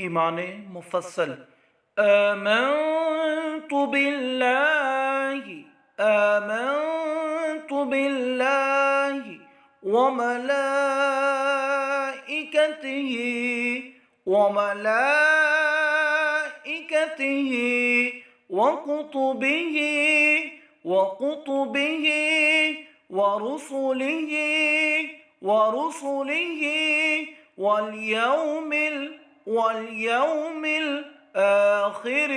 ईमान मुफस्सल आमन्तु बिल्लाहि आमन्तु बिल्लाहि व मलाइकतिहि व मलाइकतिहि व कुतुबिहि ورسله واليوم الآخر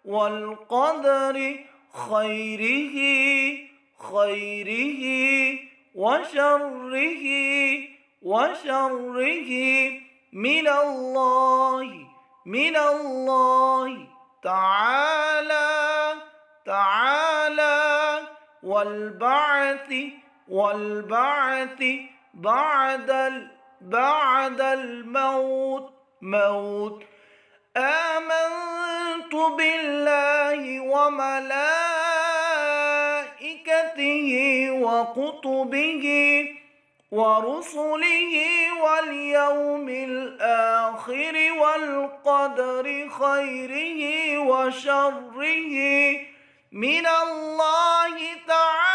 والقدر خيره وشره من الله تعالى والبعث بعد الموت آمنت بالله وملائكته وكتبه ورسله واليوم الآخر والقدر خيره وشره من الله تعالى